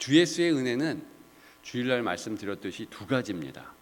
주 예수의 은혜는 주일날 말씀드렸듯이 두 가지입니다.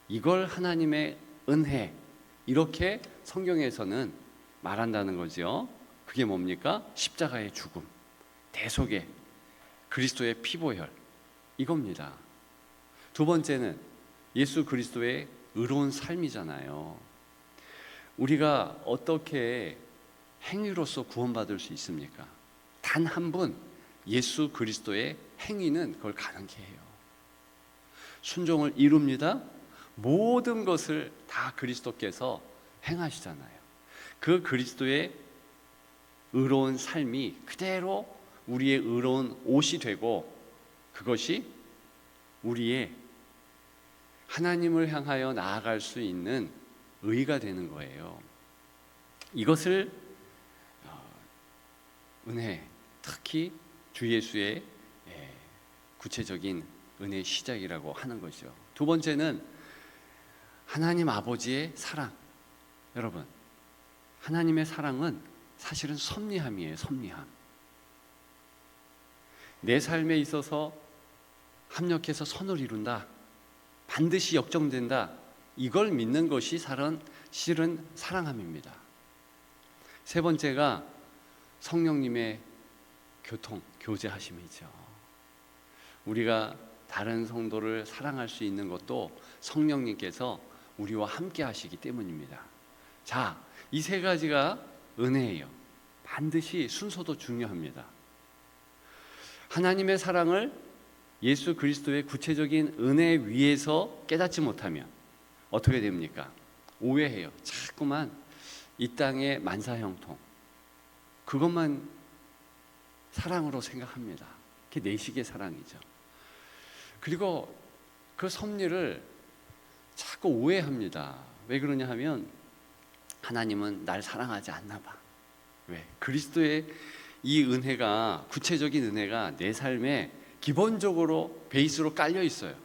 이걸 하나님의 은혜, 이렇게 성경에서는 말한다는 거죠. 그게 뭡니까? 십자가의 죽음, 대속의 그리스도의 피보혈, 이겁니다. 두 번째는 예수 그리스도의 의로운 삶이잖아요. 우리가 어떻게 행위로서 구원받을 수 있습니까? 단 한 분, 예수 그리스도의 행위는 그걸 가능케 해요. 순종을 이룹니다. 모든 것을 다 그리스도께서 행하시잖아요. 그 그리스도의 의로운 삶이 그대로 우리의 의로운 옷이 되고, 그것이 우리의 하나님을 향하여 나아갈 수 있는 의가 되는 거예요. 이것을 은혜, 특히 주 예수의 구체적인 은혜의 시작이라고 하는 것이죠. 두 번째는 하나님 아버지의 사랑. 여러분, 하나님의 사랑은 사실은 섭리함이에요. 섭리함. 내 삶에 있어서 합력해서 선을 이룬다, 반드시 역정된다, 이걸 믿는 것이 실은 사랑함입니다. 세 번째가 성령님의 교제하심이죠. 우리가 다른 성도를 사랑할 수 있는 것도 성령님께서 우리와 함께 하시기 때문입니다. 자, 이 세 가지가 은혜예요. 반드시 순서도 중요합니다. 하나님의 사랑을 예수 그리스도의 구체적인 은혜 위에서 깨닫지 못하면 어떻게 됩니까? 오해해요. 자꾸만 이 땅의 만사형통, 그것만 사랑으로 생각합니다. 그게 내식의 사랑이죠. 그리고 그 섭리를 자꾸 오해합니다. 왜 그러냐 하면 하나님은 날 사랑하지 않나 봐. 왜? 그리스도의 이 은혜가, 구체적인 은혜가 내 삶에 기본적으로 베이스로 깔려 있어요.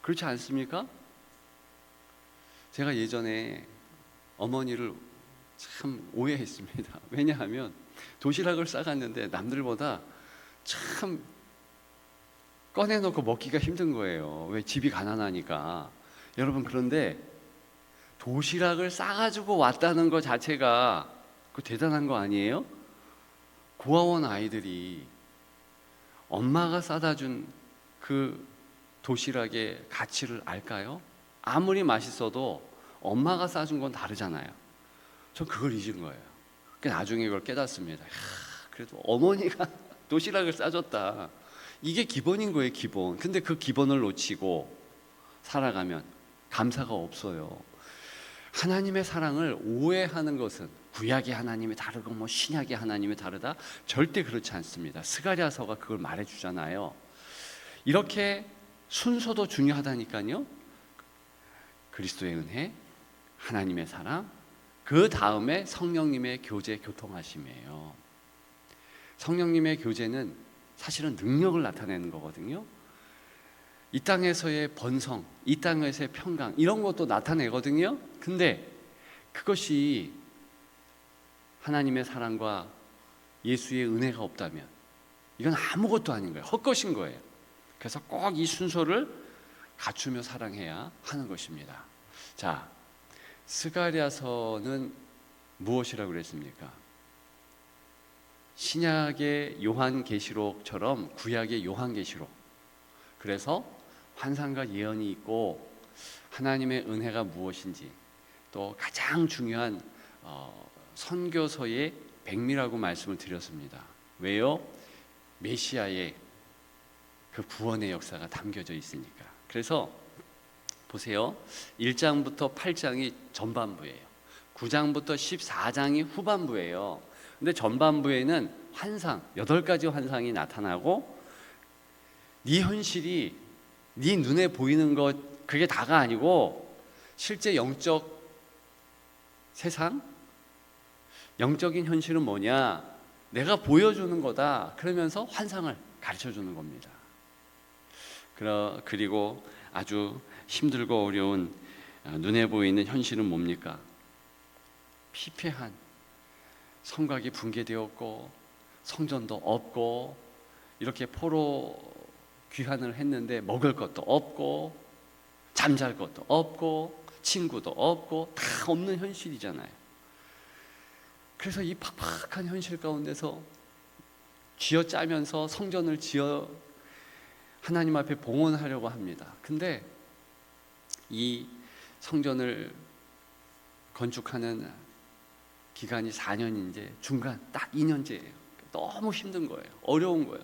그렇지 않습니까? 제가 예전에 어머니를 참 오해했습니다. 왜냐하면 도시락을 싸갔는데 남들보다 참 꺼내놓고 먹기가 힘든 거예요. 왜? 집이 가난하니까. 여러분, 그런데 도시락을 싸가지고 왔다는 것 자체가 그 대단한 거 아니에요? 고아원 아이들이 엄마가 싸다 준 그 도시락의 가치를 알까요? 아무리 맛있어도 엄마가 싸준 건 다르잖아요. 전 그걸 잊은 거예요. 나중에 그걸 깨닫습니다. 그래도 어머니가 도시락을 싸줬다, 이게 기본인 거예요, 기본. 근데 그 기본을 놓치고 살아가면 감사가 없어요. 하나님의 사랑을 오해하는 것은 구약의 하나님이 다르고 뭐 신약의 하나님이 다르다, 절대 그렇지 않습니다. 스가랴서가 그걸 말해주잖아요. 이렇게 순서도 중요하다니까요. 그리스도의 은혜, 하나님의 사랑, 그 다음에 성령님의 교통하심이에요. 성령님의 교제는 사실은 능력을 나타내는 거거든요. 이 땅에서의 번성, 이 땅에서의 평강, 이런 것도 나타내거든요. 근데 그것이 하나님의 사랑과 예수의 은혜가 없다면 이건 아무것도 아닌 거예요. 헛것인 거예요. 그래서 꼭 이 순서를 갖추며 사랑해야 하는 것입니다. 자, 스가랴서는 무엇이라고 그랬습니까? 신약의 요한계시록처럼 구약의 요한계시록. 그래서 환상과 예언이 있고 하나님의 은혜가 무엇인지, 또 가장 중요한 선교서의 백미라고 말씀을 드렸습니다. 왜요? 메시아의 그 구원의 역사가 담겨져 있으니까. 그래서 보세요. 1장부터 8장이 전반부예요. 9장부터 14장이 후반부예요. 근데 전반부에는 환상, 8가지 환상이 나타나고, 네 현실이 네 눈에 보이는 것, 그게 다가 아니고 실제 영적 세상, 영적인 현실은 뭐냐, 내가 보여주는 거다, 그러면서 환상을 가르쳐주는 겁니다. 그리고 아주 힘들고 어려운 눈에 보이는 현실은 뭡니까? 피폐한 성곽이 붕괴되었고 성전도 없고 이렇게 포로 귀환을 했는데 먹을 것도 없고 잠잘 것도 없고 친구도 없고 다 없는 현실이잖아요. 그래서 이 팍팍한 현실 가운데서 쥐어짜면서 성전을 지어 하나님 앞에 봉헌하려고 합니다. 근데 이 성전을 건축하는 기간이 4년인데 중간 딱 2년째예요. 너무 힘든 거예요. 어려운 거예요.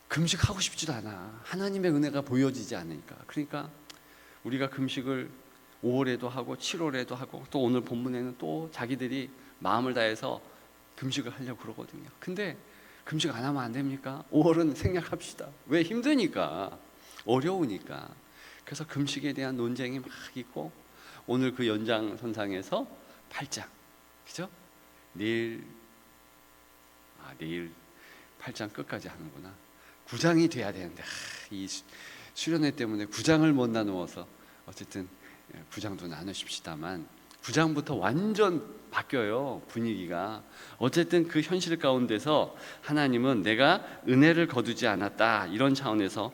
금식하고 싶지도 않아. 하나님의 은혜가 보여지지 않으니까. 그러니까 우리가 금식을 5월에도 하고 7월에도 하고 또 오늘 본문에는 또 자기들이 마음을 다해서 금식을 하려고 그러거든요. 근데 금식 안 하면 안 됩니까? 5월은 생략합시다. 왜? 힘드니까, 어려우니까. 그래서 금식에 대한 논쟁이 막 있고 오늘 그 연장선상에서 8장, 그죠? 내일 8장 끝까지 하는구나. 9장이 돼야 되는데 이 수련회 때문에 9장을 못 나누어서 어쨌든 9장도 나누십시다만 9장부터 완전 바뀌어요, 분위기가. 어쨌든 그 현실 가운데서 하나님은 내가 은혜를 거두지 않았다, 이런 차원에서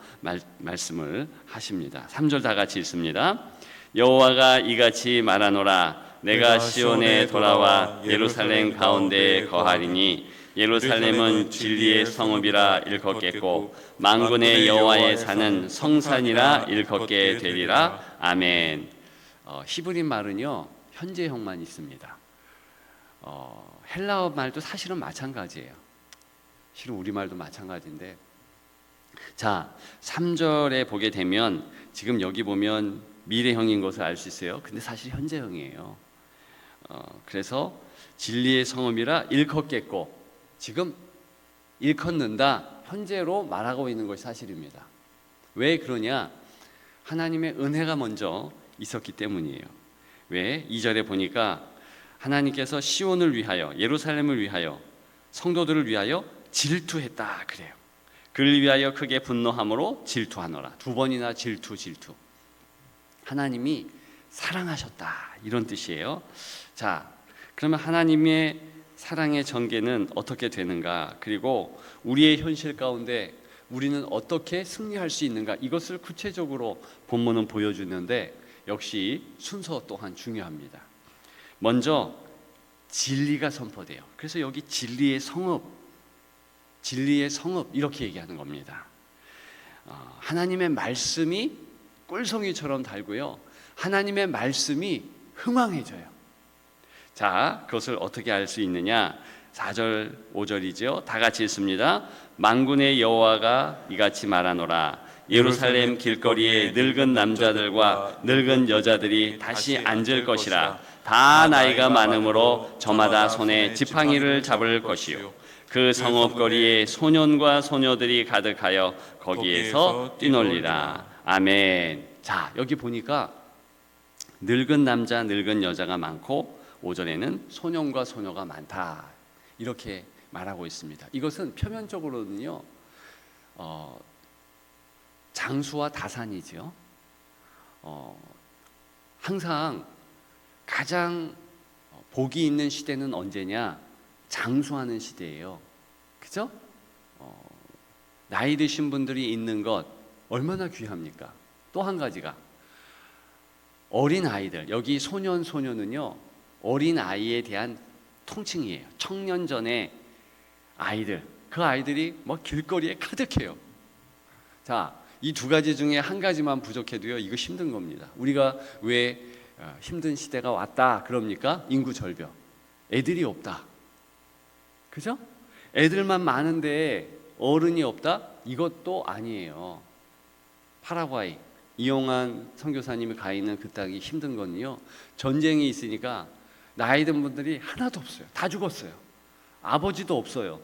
말씀을 하십니다. 3절 다 같이 읽습니다. 여호와가 이같이 말하노라. 내가 시온에 돌아와 예루살렘 가운데에 거하리니 예루살렘은 진리의 성읍이라 일컫겠고 만군의 여호와의 산은 성산이라 일컫게 되리라. 아멘. 히브리 말은요 현재형만 있습니다. 헬라어 말도 사실은 마찬가지예요. 실은 우리말도 마찬가지인데, 자 3절에 보게 되면 지금 여기 보면 미래형인 것을 알 수 있어요. 근데 사실 현재형이에요. 그래서 진리의 성읍이라 일컫겠고, 지금 일컫는다, 현재로 말하고 있는 것이 사실입니다. 왜 그러냐? 하나님의 은혜가 먼저 있었기 때문이에요. 왜? 2절에 보니까 하나님께서 시온을 위하여, 예루살렘을 위하여, 성도들을 위하여 질투했다 그래요. 그를 위하여 크게 분노함으로 질투하노라. 2번이나 질투. 하나님이 사랑하셨다, 이런 뜻이에요. 자, 그러면 하나님의 사랑의 전개는 어떻게 되는가? 그리고 우리의 현실 가운데 우리는 어떻게 승리할 수 있는가? 이것을 구체적으로 본문은 보여주는데 역시 순서 또한 중요합니다. 먼저 진리가 선포돼요. 그래서 여기 진리의 성읍 이렇게 얘기하는 겁니다. 하나님의 말씀이 꿀송이처럼 달고요, 하나님의 말씀이 흥왕해져요. 자, 그것을 어떻게 알 수 있느냐? 4절 5절이죠. 다 같이 읽습니다. 만군의 여호와가 이같이 말하노라. 예루살렘 길거리에 늙은 남자들과 늙은 여자들이 다시 앉을 것이라. 다 나이가 많으므로 저마다 손에 지팡이를 잡을 것이요, 그 성읍거리에 소년과 소녀들이 가득하여 거기에서 뛰놀리라. 아멘. 자, 여기 보니까 늙은 남자, 늙은 여자가 많고 5절에는 소년과 소녀가 많다, 이렇게 말하고 있습니다. 이것은 표면적으로는요 장수와 다산이죠. 항상 가장 복이 있는 시대는 언제냐? 장수하는 시대예요. 그죠? 나이 드신 분들이 있는 것 얼마나 귀합니까? 또 한 가지가 어린 아이들, 여기 소년은요 어린 아이에 대한 통칭이에요. 청년전의 아이들, 그 아이들이 뭐 길거리에 가득해요. 자, 이 두 가지 중에 한 가지만 부족해도요 이거 힘든 겁니다. 우리가 왜 힘든 시대가 왔다 그럽니까? 인구 절벽, 애들이 없다, 그죠? 애들만 많은데 어른이 없다? 이것도 아니에요. 파라과이 이용한 선교사님이 가 있는 그 땅이 힘든 건요, 전쟁이 있으니까 나이 든 분들이 하나도 없어요. 다 죽었어요. 아버지도 없어요.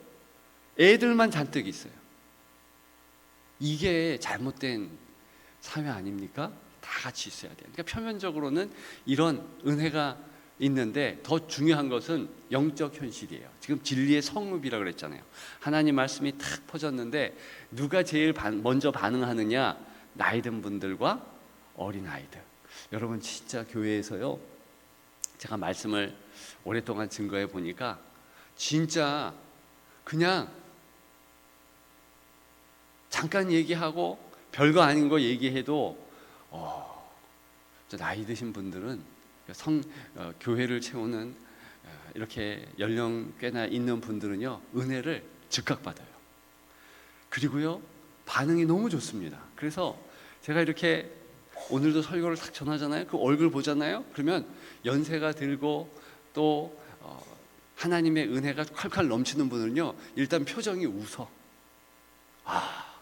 애들만 잔뜩 있어요. 이게 잘못된 사회 아닙니까? 다 같이 있어야 돼요. 그러니까 표면적으로는 이런 은혜가 있는데 더 중요한 것은 영적 현실이에요. 지금 진리의 성읍이라고 그랬잖아요. 하나님 말씀이 탁 퍼졌는데 누가 제일 먼저 반응하느냐? 나이 든 분들과 어린 아이들. 여러분 진짜 교회에서요, 제가 말씀을 오랫동안 증거해 보니까 진짜 그냥 잠깐 얘기하고 별거 아닌 거 얘기해도 저 나이 드신 분들은 교회를 채우는 이렇게 연령 꽤나 있는 분들은요 은혜를 즉각 받아요. 그리고요 반응이 너무 좋습니다. 그래서 제가 이렇게 오늘도 설교를 딱 전하잖아요. 그 얼굴 보잖아요. 그러면 연세가 들고 또 하나님의 은혜가 콸콸 넘치는 분은요 일단 표정이 웃어.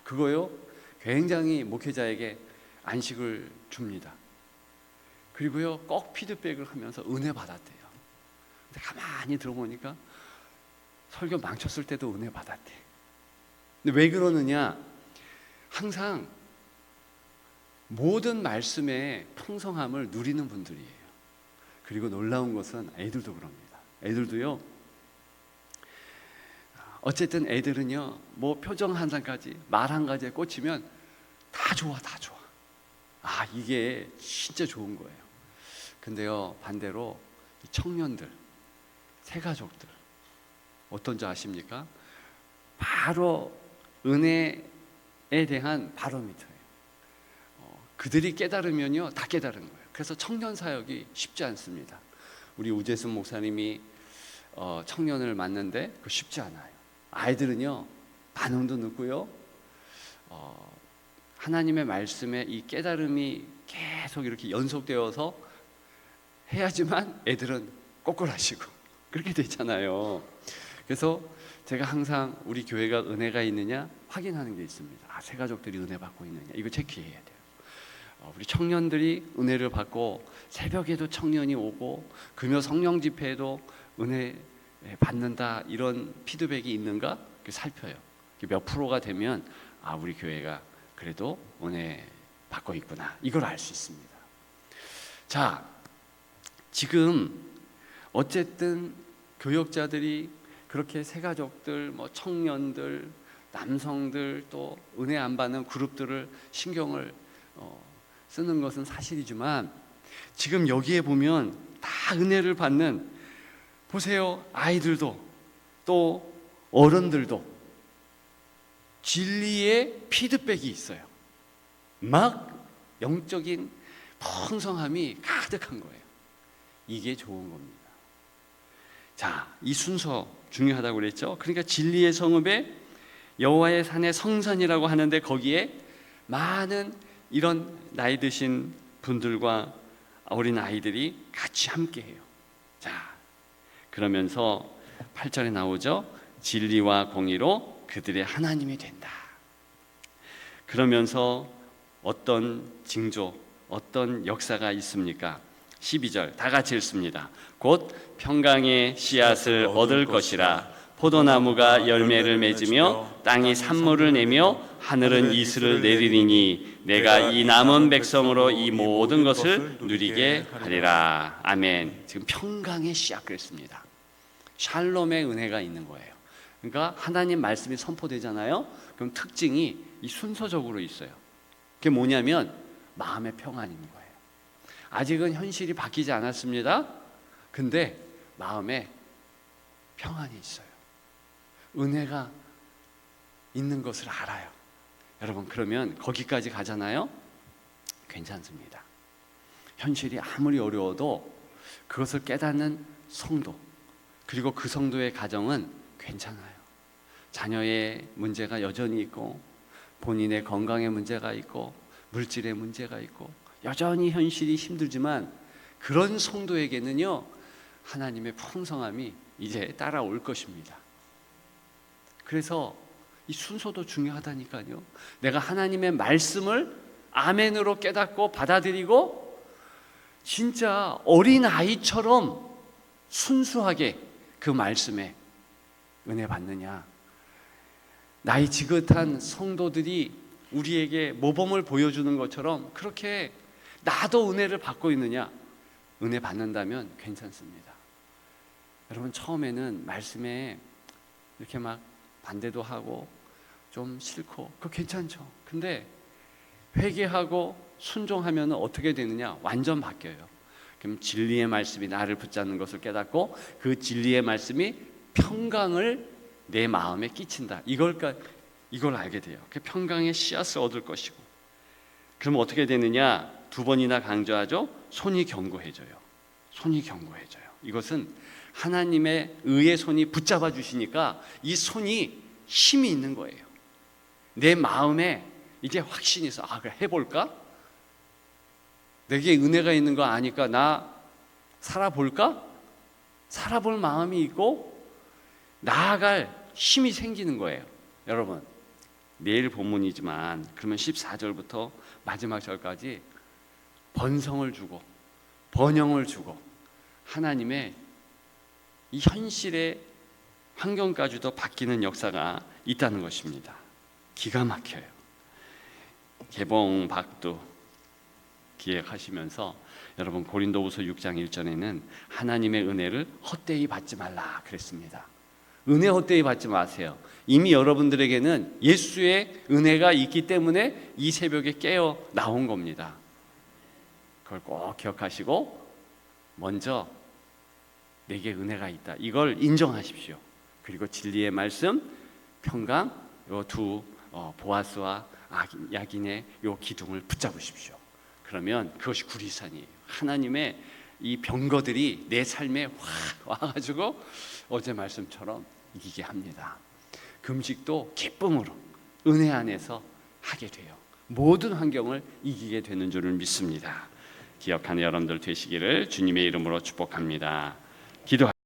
그거요 굉장히 목회자에게 안식을 줍니다. 그리고요 꼭 피드백을 하면서 은혜 받았대요. 근데 가만히 들어보니까 설교 망쳤을 때도 은혜 받았대. 근데 왜 그러느냐, 항상 모든 말씀의 풍성함을 누리는 분들이에요. 그리고 놀라운 것은 애들도 그럽니다. 애들도요 어쨌든 애들은요 뭐 표정 한 가지 말 한 가지에 꽂히면 다 좋아. 이게 진짜 좋은 거예요. 근데요 반대로 청년들, 새가족들 어떤지 아십니까? 바로 은혜에 대한 바로미터예요. 그들이 깨달으면요 다 깨달은 거예요. 그래서 청년 사역이 쉽지 않습니다. 우리 우재순 목사님이 청년을 만났는데 그거 쉽지 않아요. 아이들은요 반응도 늦고요 하나님의 말씀에 이 깨달음이 계속 이렇게 연속되어서 해야지만 애들은 꼬꾸라지고 그렇게 되잖아요. 그래서 제가 항상 우리 교회가 은혜가 있느냐 확인하는 게 있습니다. 새가족들이 은혜 받고 있느냐 이거 체크해야 돼요. 우리 청년들이 은혜를 받고 새벽에도 청년이 오고 금요 성령 집회에도 은혜 받는다 이런 피드백이 있는가 살펴요. 몇 프로가 되면 우리 교회가 그래도 은혜 받고 있구나 이걸 알 수 있습니다. 자, 지금 어쨌든 교역자들이 그렇게 새가족들, 뭐 청년들, 남성들 또 은혜 안 받는 그룹들을 신경을 쓰는 것은 사실이지만 지금 여기에 보면 다 은혜를 받는, 보세요, 아이들도 또 어른들도 진리의 피드백이 있어요. 막 영적인 풍성함이 가득한 거예요. 이게 좋은 겁니다. 자, 이 순서 중요하다고 그랬죠. 그러니까 진리의 성읍에 여호와의 산의 성산이라고 하는데 거기에 많은 이런 나이 드신 분들과 어린 아이들이 같이 함께해요. 자, 그러면서 8절에 나오죠. 진리와 공의로 그들의 하나님이 된다. 그러면서 어떤 징조, 어떤 역사가 있습니까? 12절 다 같이 읽습니다. 곧 평강의 씨앗을 얻을 것이라. 포도나무가 열매를 맺으며 땅이 산물을 내며 하늘은 이슬을 내리리니 내가 이 남은 백성으로 이 모든 것을 누리게 하리라. 아멘. 지금 평강의 씨앗 그랬습니다. 샬롬의 은혜가 있는 거예요. 그러니까 하나님 말씀이 선포되잖아요. 그럼 특징이 이 순서적으로 있어요. 그게 뭐냐면 마음의 평안인 거예요. 아직은 현실이 바뀌지 않았습니다. 근데 마음에 평안이 있어요. 은혜가 있는 것을 알아요. 여러분, 그러면 거기까지 가잖아요. 괜찮습니다. 현실이 아무리 어려워도 그것을 깨닫는 성도, 그리고 그 성도의 가정은 괜찮아요. 자녀의 문제가 여전히 있고 본인의 건강의 문제가 있고 물질의 문제가 있고 여전히 현실이 힘들지만 그런 성도에게는요 하나님의 풍성함이 이제 따라올 것입니다. 그래서 이 순서도 중요하다니까요. 내가 하나님의 말씀을 아멘으로 깨닫고 받아들이고 진짜 어린아이처럼 순수하게 그 말씀에 은혜 받느냐. 나이 지긋한 성도들이 우리에게 모범을 보여주는 것처럼 그렇게 나도 은혜를 받고 있느냐. 은혜 받는다면 괜찮습니다. 여러분, 처음에는 말씀에 이렇게 막 반대도 하고 좀 싫고 그거 괜찮죠. 근데 회개하고 순종하면 어떻게 되느냐? 완전 바뀌어요. 그럼 진리의 말씀이 나를 붙잡는 것을 깨닫고 그 진리의 말씀이 평강을 내 마음에 끼친다. 이걸 알게 돼요. 그 평강의 씨앗을 얻을 것이고. 그럼 어떻게 되느냐? 두 번이나 강조하죠. 손이 견고해져요. 손이 견고해져요. 이것은 하나님의 의의 손이 붙잡아 주시니까 이 손이 힘이 있는 거예요. 내 마음에 이제 확신이 있어. 아, 그래 해볼까? 내게 은혜가 있는 거 아니까 나 살아볼까? 살아볼 마음이 있고 나아갈 힘이 생기는 거예요. 여러분, 내일 본문이지만 그러면 14절부터 마지막 절까지 번성을 주고 번영을 주고 하나님의 이 현실의 환경까지도 바뀌는 역사가 있다는 것입니다. 기가 막혀요. 개봉박도 기획하시면서 여러분 고린도후서 6장 1절에는 하나님의 은혜를 헛되이 받지 말라 그랬습니다. 은혜 헛되이 받지 마세요. 이미 여러분들에게는 예수의 은혜가 있기 때문에 이 새벽에 깨어 나온 겁니다. 그걸 꼭 기억하시고 먼저 내게 은혜가 있다. 이걸 인정하십시오. 그리고 진리의 말씀, 평강, 요 두 보아스와 야긴의 요 기둥을 붙잡으십시오. 그러면 그것이 구리산이에요. 하나님의 이 병거들이 내 삶에 확 와가지고 어제 말씀처럼 이기게 합니다. 금식도 기쁨으로 은혜 안에서 하게 돼요. 모든 환경을 이기게 되는 줄을 믿습니다. 기억하는 여러분들 되시기를 주님의 이름으로 축복합니다. 기도